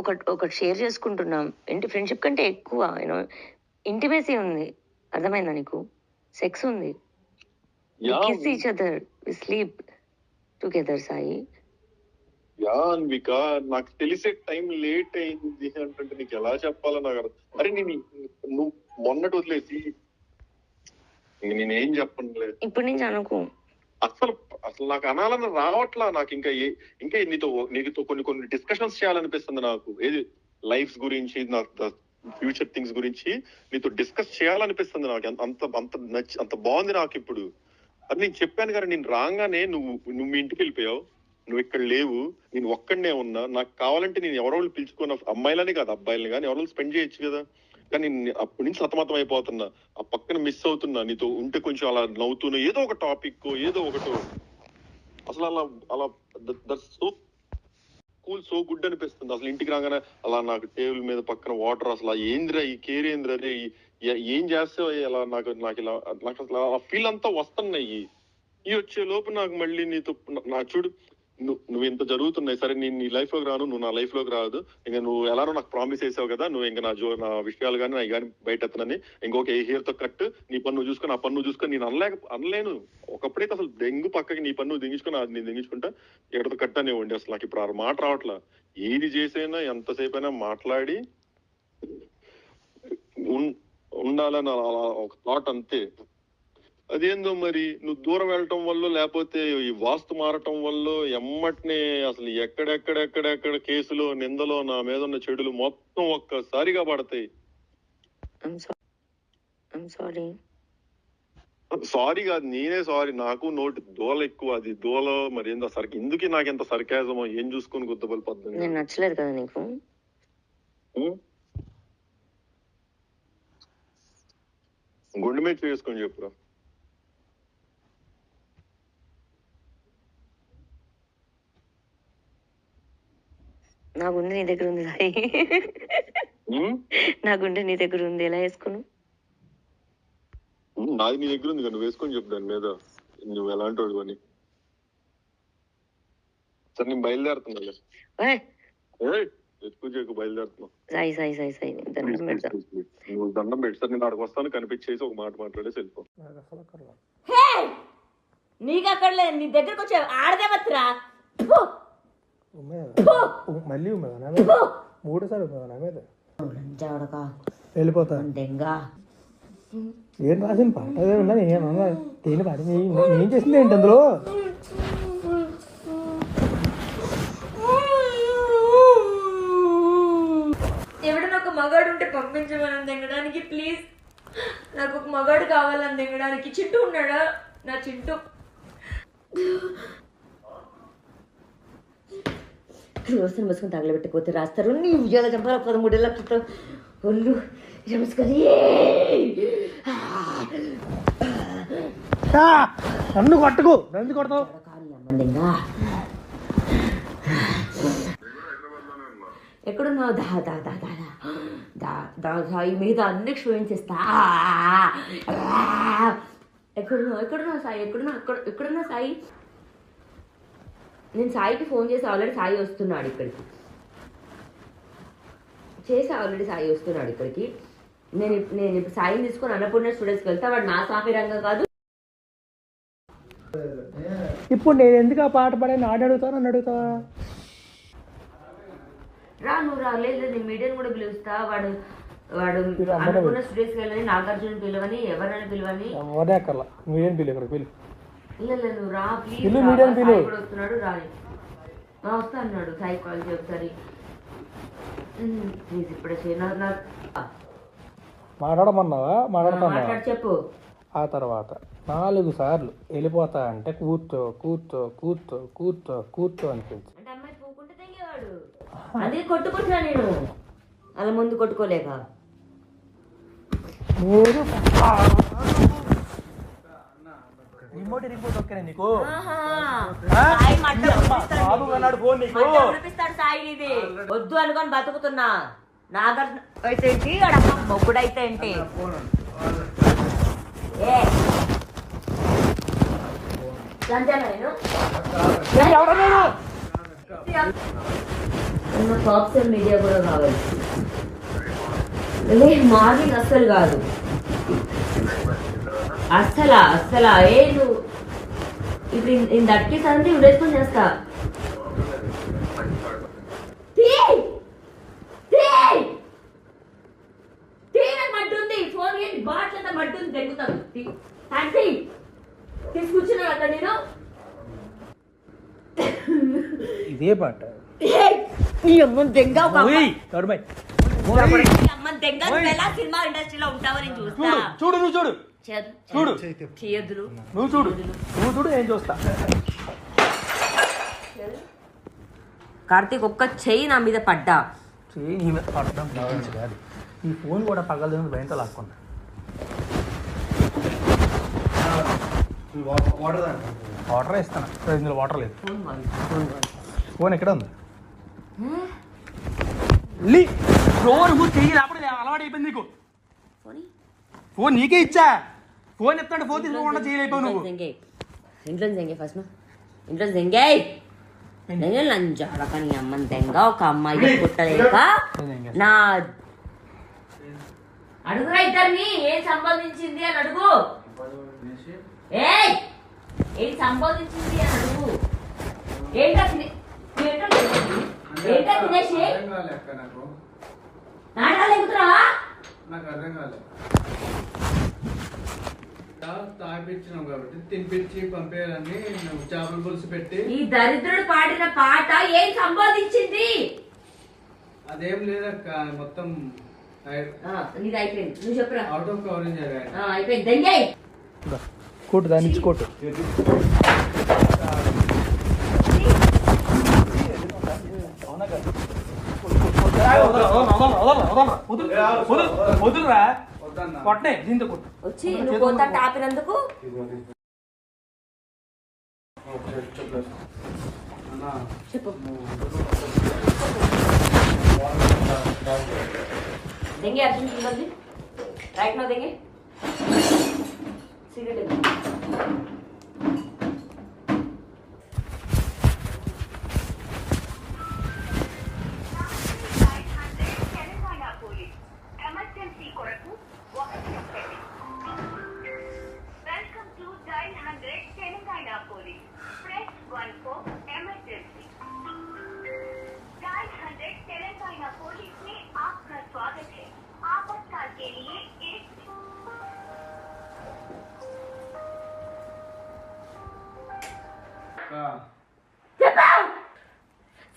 ఒకటి షేర్ చేసుకుంటున్నాం. ఏంటి ఫ్రెండ్షిప్ కంటే ఎక్కువ ఇంటిమేసీ ఉంది. అర్థమైందా నీకు? సెక్స్ ఉంది. Kiss each other, we sleep together. Sai Anvika, నాకు తెలిసే టైం లేట్ అయింది అంటే నీకు ఎలా చెప్పాలో నాకు అరే నువ్వు మొన్నటి వదిలేసి నేనేం చెప్పనులే. ఇప్పటి నుంచి అనుకో. అసలు నాకు అనాలని రావట్లా. నాకు ఇంకా నీతో కొన్ని డిస్కషన్స్ చేయాలనిపిస్తుంది నాకు. ఏది లైఫ్ గురించి, నాకు ఫ్యూచర్ థింగ్స్ గురించి నీతో డిస్కస్ చేయాలనిపిస్తుంది నాకు. అంత బాగుంది నాకు ఇప్పుడు. అది నేను చెప్పాను కదా, నేను రాగానే నువ్వు మీ ఇంటికి వెళ్ళిపోయావు, నువ్వు ఇక్కడ లేవు, నేను ఒక్కడనే ఉన్నా. నాకు కావాలంటే నేను ఎవరో పిలుచుకున్న అమ్మాయిలని కాదు అబ్బాయిలని కానీ ఎవరో స్పెండ్ చేయొచ్చు కదా. కానీ అప్పటి నుంచి సతమతం అయిపోతున్నా, ఆ పక్కన మిస్ అవుతున్నా. నీతో ఉంటే కొంచెం అలా నవ్వుతున్నా, ఏదో ఒక టాపిక్ ఏదో ఒకటో. అసలు అలా సో కూల్, సో గుడ్ అనిపిస్తుంది. అసలు ఇంటికి రాగానే అలా నాకు టేబుల్ మీద పక్కన వాటర్, అసలు ఏంద్రా ఈ కేర్ ఏంద్రా, అదే ఏం చేస్తావు అలా నాకు అసలు ఆ ఫీల్ అంతా వస్తున్నాయి. ఈ వచ్చే లోపు నాకు మళ్ళీ నీతో నాకు చూడు, నువ్వు ఇంత జరుగుతున్నాయి. సరే నేను నీ లైఫ్ లోకి రాను, నువ్వు నా లైఫ్ లోకి రాదు. ఇంకా నువ్వు ఎలానో నాకు ప్రామిస్ చేసావు కదా, నువ్వు ఇంకా నా విషయాలు కానీ నా కానీ బయట ఎత్తనని ఇంకొక హెయిర్ తో కట్, నీ పన్ను చూసుకొని ఆ పన్ను చూసుకొని నేను అనలేను. ఒకప్పుడైతే అసలు దెంగు పక్కకి నీ పన్ను దింగించుకొని నేను దింగించుకుంటా ఎక్కడితో కట్ అనేవ్వండి. అసలు నాకు ఇప్పుడు మాట రావట్లా. ఏది చేసైనా ఎంతసేపు అయినా మాట్లాడి ఉండాలని ఒక థాట్ అంతే. అదేందో మరి నువ్వు దూరం వెళ్ళటం వల్ల, లేకపోతే ఈ వాస్తు మారటం వల్ల ఎమ్మటినే అసలు ఎక్కడెక్కడ కేసులో నిందలో నా మీద ఉన్న చెడులు మొత్తం ఒక్కసారిగా పడతాయి. సారీ కాదు, నేనే సారీ. నాకు నోటి దోల ఎక్కువ. అది దోల మరి ఏందో ఎందుకు నాకు ఎంత సర్కాజమో ఏం చూసుకొని గుద్దబలి పద్ధతి. నచ్చలేదు కదా నీకు? గుండె మీద చేసుకొని చెప్పురా. నా గుండె నీ దగ్గర ఉంది సాయి. నా గుండె నీ దగ్గర ఉంది, ఎలా వేసుకును? నాది నీ దగ్గర ఉంది, నువ్వు వేసుకొని చెప్పు దాని మీద నువ్వు ఎలాంటి వాడు అని. సరే నేను బయలుదేరుతున్నా. ఎక్కువ బయలుదేరుతున్నా. సాయి సాయి సాయి సాయి దండం పెడతా. నువ్వు దండం పెట్టి సార్ నేను అక్కడికి వస్తాను, కనిపించేసి ఒక మాట మాట్లాడేసి వెళ్ళిపో. నీకు అక్కడ లేదు, నీ దగ్గరకు వచ్చే ఆడదేవత్రా. మళ్ళీ మూడోసారి వెళ్ళిపోతా. ఏం రాసిన పాట ఉన్నా తేని పాట ఏం చేసింది ఏంటి అందులో? ఎవడన్నా ఒక మగాడు ఉంటే పంపించమని దిగడానికి ప్లీజ్. నాకు ఒక మగాడు కావాలని దిగడానికి. చింటూ ఉన్నాడా? నా చింటూ రోజున మసుకొని తగలబెట్టకపోతే రాస్తారు. నీ ఉద్యోగ చంపాల 13 ఏళ్ళ క్రితం ఒళ్ళు రమసుకొని నన్ను కొట్టకు. నన్ను కొడతావు? ఎక్కడున్నావు? సాయి మీద అన్ని క్షోభించేస్తా. ఎక్కడున్నావు సాయి? ఎక్కడున్నా సాయి? నేను సాయికి ఫోన్ చేసి ఆల్రెడీ సాయి వస్తున్నాడు ఇక్కడికి. నేను ఇప్పుడు సాయిని తీసుకొని అన్నపూర్ణ స్టూడెంట్స్కి వెళ్తా. వాడు నా సాఫీ రంగం కాదు. ఇప్పుడు నేను ఎందుకు ఆ పాట పాడాను? అడుగుతావు, నన్ను అడుగుతావా? నువ్వు రాలేదు. నేను మీడియాని కూడా పిలుస్తా. వాడు అన్నపూర్ణ స్టూడెంట్స్కి వెళ్ళని, నాగార్జున పిలవని, ఎవరైనా పిలవని. ఎవరే అక్కర్లా, మీడియం పిలు. ఇక్కడ పిలు. నువ్వు రా ప్లీజ్. వస్తున్నాడు, రాని వస్తా అన్నాడు. సాయి కాల్ చేయి ఒకసారి ప్లీజ్. ఇప్పుడే మాట్లాడమన్నావా? మాట్లాడుతున్నా. చెప్పు. ఆ తర్వాత 4 సార్లు వెళ్ళిపోతా అంటే కూర్చో కూర్చో కూర్చో కూర్చో కూర్చో అనిపించి అంటే అమ్మాయి పోకుంటే తెగేవాడు. అదే కొట్టుకుంటున్నా నేను, అలా ముందు కొట్టుకోలేక. రిమోట్ ఓకేనా నీకు? వద్దు అనుకొని బతుకుతున్నా. నాగార్జున అయితే ఏంటి, మొగ్గుడైతే ఏంటి? అంతేనా? నేను సోషల్ మీడియా కూడా కావాలి. మార్నింగ్ అస్సలు కాదు, అస్సలా నువ్వు ఇప్పుడు నేను దట్కి సంతి ఉడేసుకొని చేస్తా. మడ్డుంది ఫోన్ ఏంటి బాట్లంతా మడ్డుంది తెగుతాను. తీసుకొచ్చినా అక్కడ నేను ఇదే పాట సినిమా ఇండస్ట్రీలో ఉంటావని చూస్తా. చూడు నువ్వు చూడు చూడు చేయొద్దు నువ్వు చూడు ఏం చూస్తా. కార్తీక్ ఒక్క చెయ్యి నా మీద పడ్డా. చెయ్యి నీ మీద పడడం కావచ్చు కాదు, ఈ ఫోన్ కూడా పగలదు భయంతో లాక్కున్నా. వాటర్ ఇస్తాను, ఇందులో వాటర్ లేదు. ఫోన్ ఎక్కడ ఉంది? నువ్వు చెయ్యి రాపడే అలవాటు అయిపోయింది నీకు. ఫోన్ నీకే ఇచ్చా, ఫోన్ ఎత్తాడు ఫోన్ తీసుకోకుండా చేయలేకపోయావు నువ్వు. ఇంట్లో జంగే ఫస్ట్ ఇంట్లో జంగే లంచాడక నీ అమ్మని తెంగ ఒక అమ్మాయి పుట్టలేక నా అడుగురా ఇద్దరిని ఏం సంపాదించింది అని అడుగు. ఏం సంపాదించింది అని అడుగు. ఏంటో తినేసి నాటకాలు ఎక్కుతున్నావా? నాకు అర్థం కాలేదు. తాపించినాం కాబట్టి తినిపించి పంపేయాలని చేపల పులుసు పెట్టి. ఈ దరిద్రుడు పాడిన పాట ఏం సంపాదించింది? అదేం లేదక్క, మొత్తం ఇది అయిపోయింది. నువ్వు చెప్పురా. అవుట్ ఆఫ్ కవరేజ్ అయిపోయింది. దంగే కోటు దాని నుంచి కోటు. వదులురా కొట్టే దీంతో కొట్టు. వచ్చి నువ్వు పోతా ఆపినందుకు చెప్పు. देंगे अर्जुन की मर्जी राइट ना देंगे सिगरेट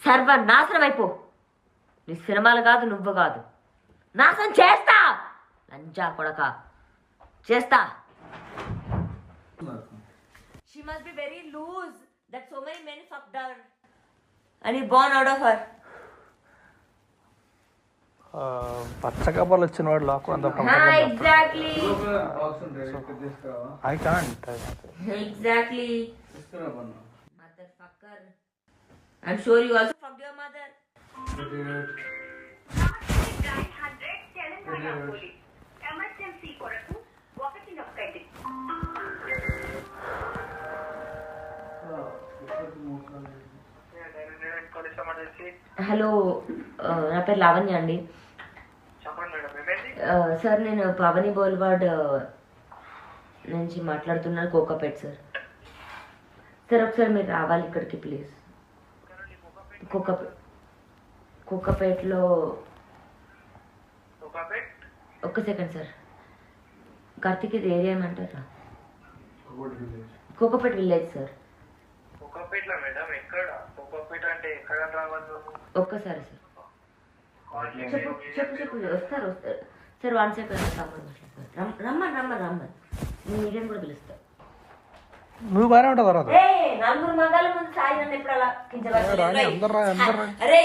సర్వనాశనం అయిపో. నీ సినిమాలు కాదు, నువ్వు కాదు, నాశనం చేస్తా. లంజా కొడక చేస్తా. She must be very loose that so many men fucked her and he born out of her. పచ్చకప్పలు వచ్చిన వాడు లాక్ అంత exactly I can't exactly mother fucker. I'm sure you also fucked your mother. Hello, నా పేరు లావణ్య అండి. Sir నేను పవని బోల్వార్డ్ నుంచి మాట్లాడుతున్నాను, Kokapet sir. Sir ఒకసారి మీరు రావాలి ఇక్కడికి ప్లీజ్. కోకాపేట్లో ఒక్క సెకండ్ సార్. కార్తీక్ ఇది ఏరియా ఏమంటారా? Kokapet village sir. ఒక్కసారి సార్ చెప్పు వస్తారు సార్. 1 సెకండ్ రమ్మని నేను మీడియం కూడా పిలుస్తా. నువ్వు బాగానే ఉంటావు తర్వాత. నలుగురు మగాల ముందు సాయి నన్ను ఎప్పుడు అలా అరే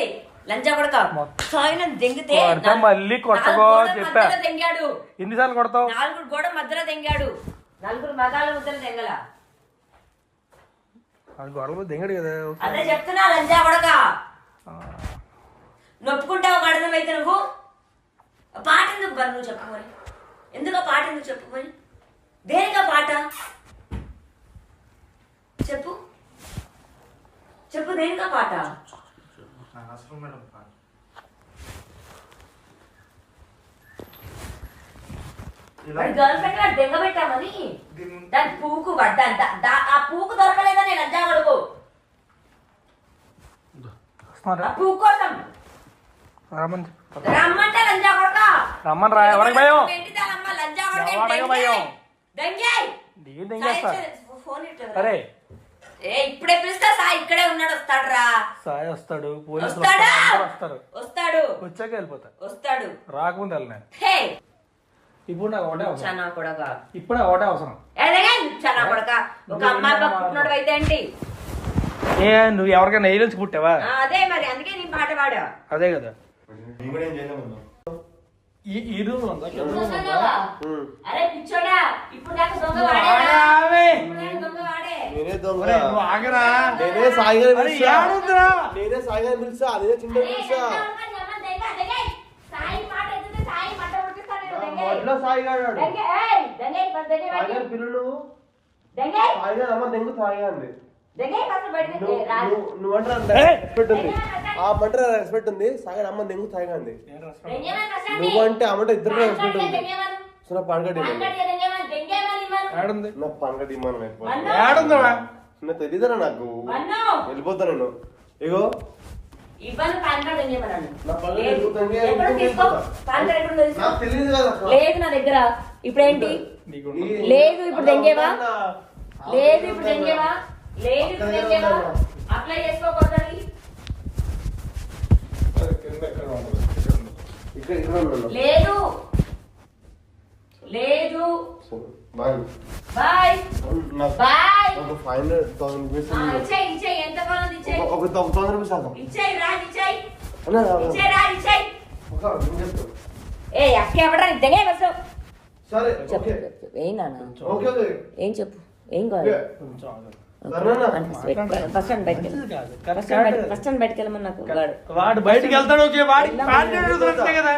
లంచా కొడక సాయి నన్ను దెంగితే మళ్ళీ కొట్టకో చెప్పా. దెంగాడు. ఎన్నిసార్లు కొడతావు? 4 గోడ మధ్యలో దెంగాడు. 4 మగాల ముద్దలు దెంగల. గొడవలు దెంగడు కదా. అదే చెప్తున్నా లంచా కొడక. నొప్పుకుంటావు అర్థమైతే నువ్వు. పాట ఎందుకు బరు నువ్వు చెప్పుకొని? ఎందుకు పాట ఎందుకు చెప్పుకొని? దేనిగా పాట చెప్పు దేనిగా పాట? అసలు మేడం గర్ల్ ఫ్రెండ్ గారు దెంగ పెట్టామని దాని పూకు పడ్డంత ఆ పూకు దొరకలేదని లంజా కొడుకు ఆ పూకు కోసం రమ్మంటే లంజా కొడుక రమ్మని రా ఎవరికి భయం లంజా ఎవరికి భయం ఫోన్ అరే ఇప్పుడే పిలుస్తా సాయి ఇక్కడే ఉన్నాడు వస్తాడు రా సాయి వస్తాడు పోలీసులు వస్తారు వస్తాడు వచ్చాక వెళ్ళిపోతా వస్తాడు రాకముందు వెళ్ళినా హే ఇప్పుడు నాకు ఒకటే అవసరం చనా కొడక ఇప్పుడు ఒకటే అవసరం చనా కొడక ఒక అమ్మాయి పుట్టినోడు అయితే ఏంటి ఏ నువ్వు ఎవరికైనా నెయ్యి నుంచి పుట్టావా అదే మరి అందుకే నీ పాట పాడా అదే కదా ఈ రూమ్ అరే పిచ్చోడా ఇప్పుడు నాకు దొంగ వాడే దొంగ వాడే నేనే దొంగ నువ్వు ఆగరా నేనే సాయి గారిని అరే పిలిచా ఏడుందిరా? నేనే సాయి గారిని పిలిచా అదే చింత పిలిచా సాయి మాట ఎత్తితే సాయి మాట ఉడికిస్తాడు మొదట్లో సాయి గారు ఆడు. దెంగే ఏయ్ దెంగే ఫస్ట్ దెంగే సాయి బయటికి గారి పిల్లలు దెంగే సాయి గారు అమ్మ దెంగు సాయి గారిని దెంగే ఫస్ట్ బయటికి రాజు నువ్వంటారా రెస్పెక్ట్ ఉంది ఆ మంటారా రెస్పెక్ట్ ఉంది సాయి గారు అమ్మ దెంగు సాయి గారిని దెంగే మన కసండి నువ్వంటే అమ్మంటే ఇద్దరు రెస్పెక్ట్ ఉంది దెంగే మన సో నా పాన్గడ్డి దెంగే మన ఏడుంది నా పాన్గడ్డి ఇమ్మను ఎక్కువ ఏడుందిరా నా తెలీదరా నాకు వన్ను వెళ్ళిపోతా నేను ఇగో ఇవ్వను పాన్ కార్డ్ దెంగే మన నా పనులు జరుగుతుంది. ఎక్కడ తీసుకో పాన్ కార్డ్ ఎక్కడ తీసుకో నాకు తెలియదు కదా అక్క. లేదు నా దగ్గర ఇప్పుడేంటి నీకు లేదు ఇప్పుడు దెంగేవా లేదు ఇప్పుడు దెంగేవా లేదు ఇప్పుడు దెంగేవా అప్లై చేసుకోకూడదని ఇక్కడ ఇక్కడ ఉన్నాను లేదు లేదు బాయ్ బాయ్ నాకు బాయ్ ఒక 500,000 రూపీస్ ఇచ్చేయి ఇచ్చేయి ఎంత కావాలో ఇచ్చేయి ఒక 1,000 రూపీస్ ఆదాం ఇచ్చేయి రా ఇచ్చేయి అన్నా ఇచ్చేయి రా ఇచ్చేయి ఒక ఏం చెప్తావు ఏ అక్క ఎవడా దెంగే బస్ సరే చెప్పు ఓకే ఏం నాన్న ఓకే ఓకే ఏం చెప్పు ఏం కావాలి ఫస్ట్ స్టాండ్ బయటకి ఫస్ట్ స్టాండ్ బయటకి వెళ్ళమని నాకు వాడు బయటికి వెళ్తాడు ఓకే వాడికి ప్యాంట్ ఎదురుతుంటే కదా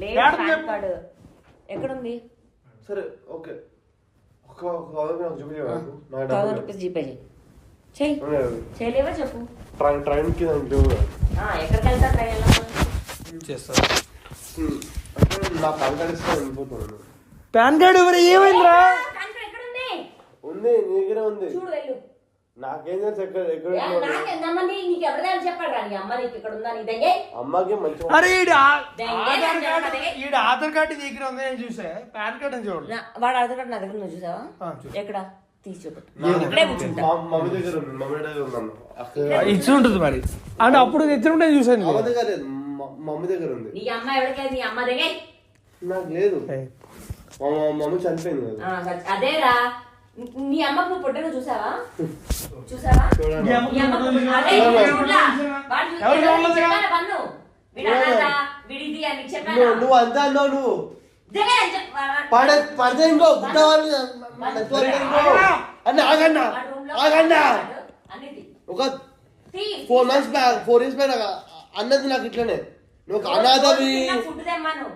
లేదు పాన్ కార్డు ఎక్కడుంది సరే ఓకే ఒక 1,000 నాకు చూపించు నా 1000 రూపీస్ జీపే చెయ్యి చేయలేవా చెప్పు ట్రైన్ కి నాకు ఎక్కడికి వెళ్తా ట్రైన్ వెళ్ళమని చేస్తారు నా పాన్ కార్డ్ ఇస్తే వెళ్ళిపోతున్నాను పాన్ కార్డు ఎవరు ఏమైందిరా ఎక్కడుంది ఉంది నీ దగ్గర ఉంది చూడు వెళ్ళు నాకేం తెలుసు ఎక్కడ ఎక్కడ నాకెందమ్మని నీకు ఎవరిదాన్ని చెప్పాడు రా నీ అమ్మ నీకు ఇక్కడ ఉందా నీ దెంగే అమ్మకి మంచి అరే ఈడు ఆధార్ కార్డు దగ్గర ఉంది నేను చూసా పాన్ కార్డు అని చూడు వాడు అడగడం నా దగ్గర నువ్వు చూసావా చూసా. ఎక్కడ తీసి చూపెట్టు నా- ఇక్కడే కూర్చుంటా మమ్మీ దగ్గర ఉంది మమ్మీ దగ్గర ఉన్నాను ఇచ్చి ఉంటుంది మరి అంటే అప్పుడు తెచ్చుంటే చూసాను అమ్మ దగ్గర లేదు మమ్మీ దగ్గర ఉంది నీ అమ్మ ఎవరికైతే నీ అమ్మ దెంగే నాకు లేదు మా మమ్మీ చనిపోయింది కదా అదేరా నీ అమ్మకు నువ్వు పుట్టను చూసావా చూసావా చూడండి నీ అమ్మకు అదే చూడలా? వాడు ఎవరు చూడలేదు కదా? చెప్పానా పన్ను? వీడు అనాథ, వీడిది అని చెప్పానా? నువ్వు అంతా అన్నావు నువ్వు దెంగే అని చెప్ప- పడితే ఇంకో గుడ్డ వాళ్ళు అన్న ఆగన్నా వాడు room లో ఆగన్నా అన్నిటి. ఒక తీ. 4 months బ్యాక్ 4 years బ్యాక్ అన్నది నాకు ఇట్లనే నువ్వు ఒక అనాథవి చిన్న ఫుడ్ తెమ్మను.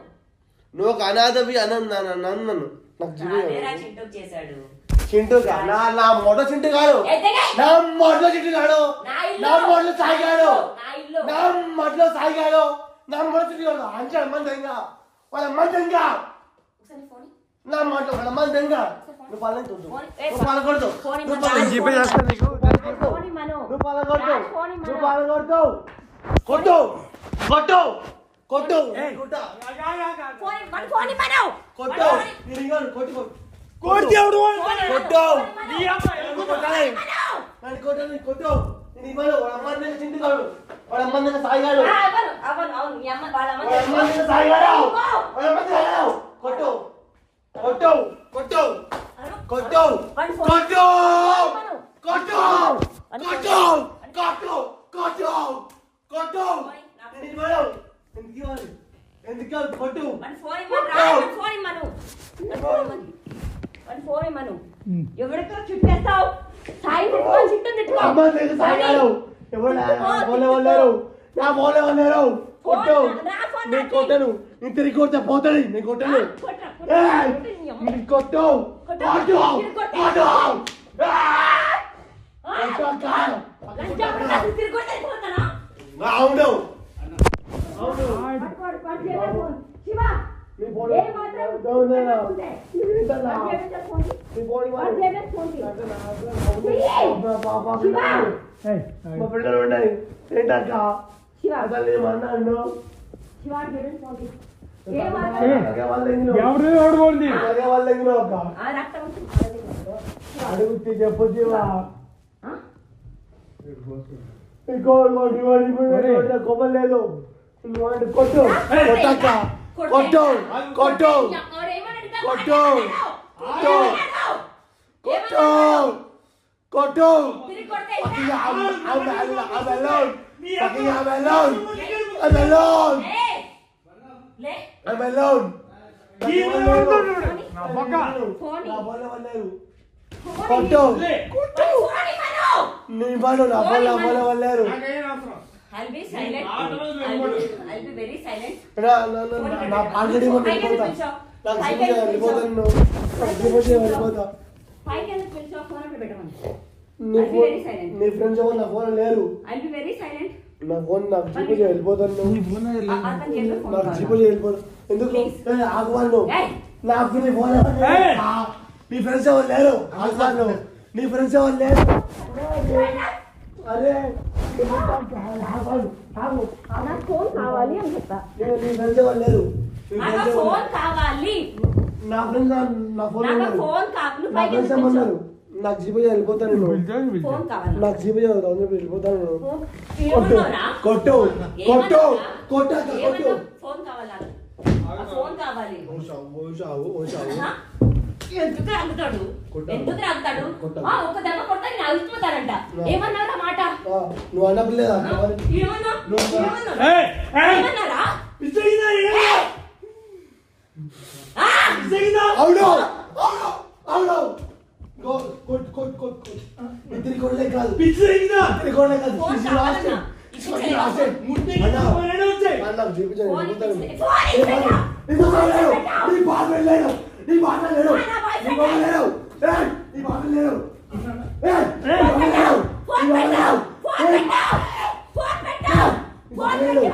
నువ్వు ఒక అనాథవి నన్ను నాకు అదేరా చింటూకు చేశాడు. చింటూ నా మొదటి చింటూ కాదు ఏ దెంగే? నా మొదటి చింటూ కాదు నా ఇల్లు. నా మొదలు సాగాడు నా ఇల్లు. నా మొదలు సాగాడు నా మొదటి చింటూ కాదు అంచే అమ్మందంగా వాళ్ళ అమ్మందంగా ఒకసారి ఫోన్ ఇయ్యి. నా మాటలు వాళ్ళ అమ్మందంగా నువ్వు పాలకొద్దు నువ్వు పాలకొడదు ఫోన్ నువ్వు ఇమ్మను. జీపే చేస్తాను నీకు ఫోన్ ఇమ్మను. నువ్వు పాలకొడదు రాజ్ ఫోన్ ఇమ్మను. నువ్వు పాలకొడతావు కొట్టు కొట్టు కొట్టు ఏయ్. కొట్టు ఫోన్ ఇమ్మను. ఫోన్ ఇమ్మను. కొట్టు కొట్టు కోడి దేవుడు కొట్టు నీ అమ్మ ఎందుకు కొట్టాలి నన్ను కొట్టాలి కొట్టు నేను ఇవ్వను వాళ్ళ అమ్మ దగ్గర చింటి కాడు వాళ్ళ అమ్మ దగ్గర సాయిగాడు ఆ, అవ్వను, అవ్వను, అవును. మీ అమ్మ వాళ్ళ అమ్మ వాళ్ళ అమ్మ దగ్గర సాయిగాడు వాళ్ళ అమ్మ దగ్గర సాయిగాడు కొట్టు కొట్టు కొట్టు కొట్టు వాడి ఫోన్ కొట్టు ఇమ్మను. కొట్టు కొట్టు కొట్టు కొట్టు కొట్టు నేను ఇవ్వను ఎందుకు ఇవ్వాలి ఎందుకు ఇవ్వాలి కొట్టు వాడి ఫోన్ ఇమ్మను. రా, వాడి ఫోన్ ఇమ్మను. వాడి ఫోన్ ఇమ్మను. వాడి ఫోన్ ఇమ్మను. ఎవరితో చుట్టేస్తావు? సాయి తిట్టుకో, చుట్టూ తిట్టుకో. అమ్మ దగ్గర సాయిగాడు ఎవరు బోలే వాళ్ళారు నా బోలే వాళ్ళారు కొట్టు నేను కొట్టను నేను తిరిగి కొడితే పోతాడు నేను కొట్టను కొట్రా, ఏయ్! కొట్టు, నీ అమ్మ. నేను కొట్టు కొట్టు కొట్టు లంచా కొడతా, తిరిగి కొడితే వెళ్ళిపోతానా? అవును వాడు చేయలేదు ఫోన్. శివ నీ ఫోన్ ఏ మాత్రం అవునా? ఉంటే. ఏంటన్నా? వాడు చేయలేదు ఫోన్. నీ ఫోన్ వాడు చేయలేదు ఫోన్. మా పిల్లలు ఉన్నాయి ఏంటక్క శివ అసలు ఏమన్నాడు శివ వాడు చేయలేదు ఫోన్. ఏ మాత్రం అలాగే వాళ్ళ ఇంట్లో ఎవడు పోంది అలాగే వాళ్ళ ఇంట్లో ఒక ఆ రక్తం వస్తుంది. అడుగుతే చెప్పు జీవా ఆ? కొమ్మలు లేదు కొట్టు కొట్టక్క కొట్టు కొట్టు ఎవరు ఏమన్నాడు? కొట్టు కొట్టు కొట్టు కొట్టు తిరిగి కొడితే fucking I'm alone fucking I'm alone I'm alone లే. లే. I'm alone నా పక్క ఫోన్ నా ఫోన్ వాళ్ళు ఫోన్ కొట్టు కొట్టు. ఫోన్ ఇవ్వను. నీ పడు నా ఫోన్ వాళ్ళు నాకేం అవసరం I'll be silent. I'll be very silent. నా పాకెట్ వెళ్ళిపోతా నాకు సిగ్గు వెళ్ళిపోతాను వెళ్ళిపోతా పైకి వెళ్ళి పిలిచి ఫోన్ అక్కడ పెట్టమని. నీ I'll be phone very silent. నీ ఫ్రెండ్స్ ఎవరు నా ఫోన్ లేరు I'll be very silent. నా ఫోన్ నాకు జీపే వెళ్ళిపోతాను అతను చెప్పే ఫోన్ నాకు జీపే వెళ్ళిపోతాను ఎందుకు Please. ఆగువాను ఏయ్. నాకు నీ ఫోన్ ఏయ్. నీ ఫ్రెండ్స్ ఎవరు లేరు ఆగువాను నీ ఫ్రెండ్స్ ఎవరు లేరు అరే నాకు ఫోన్ కావాలి అని చెప్తా. నీ ఫ్రెండ్స్ ఎవరు లేరు నాకు ఫోన్ కావాలి. నా ఫ్రెండ్స్ నా ఫోన్ నాకు ఫోన్ కావాలి. నువ్వు నా పైకి ఫ్రెండ్స్ వెళ్ళి ఏమన్నారు నాకు జీపే వెళ్ళిపోతాను నేను ఫోన్ కావాలి. నాకు జీపే వెళ్ళిపోతాను నేను ఫోన్ కొట్టు ఏమన్నావురా? కొట్టు కొట్టు కొట్టాక కొట్టు ఏమన్నావు? ఫోన్ కావాలి నాకు. ఆ ఫోన్ కావాలి. ఆ? ఎందుకు రాగుతాడు? ఎందుకు రాగుతాడు? ఆ, ఒక్క దెబ్బ కొడతా నేను అవిపోతాడంట. ఏమన్నారా మాట? నువ్వు అన్నపిల్లేదా ఏమన్నా? ఏమన్నా? ఏయ్, ఏయ్. ఏమన్నారా? ఆ! అవును అవును అవును కొట్టు కొట్టు కొట్టు ఇద్దరి కొడలే కాదు ఇద్దరి కొడలే కాదు ఫోన్ This is last కావాలన్నా. time. This is last time. అన్న, నాకు చూపించండి ఫోన్ వెళ్ళిపోతాను. ఇచ్చి- ఫోన్ ఇచ్చి- నీకు బాగలేడు. నీ బాగలేడు లేడు. నీ బాగలేడు. నీ బాగలేడు. ఏయ్, నీ బాగలేడు. ఏయ్, నీ బాగలేడు. ఫోన్ నీ బాగలేడు. పెట్టావు. ఫోన్ పెట్టావు. ఫోన్ పెట్టావు. ఫోన్ పెట్టి